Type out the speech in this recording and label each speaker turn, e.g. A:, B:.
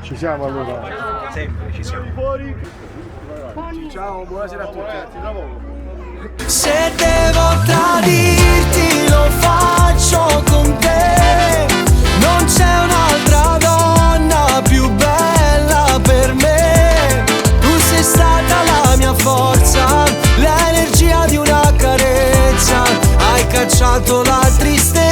A: Ci siamo allora?
B: Sempre, ci siamo.
A: Ciao, buonasera a tutti.
C: Se devo tradirti lo faccio con te. Non c'è un'altra donna più bella per me. Tu sei stata la mia forza, l'energia di una carezza. Hai cacciato la tristezza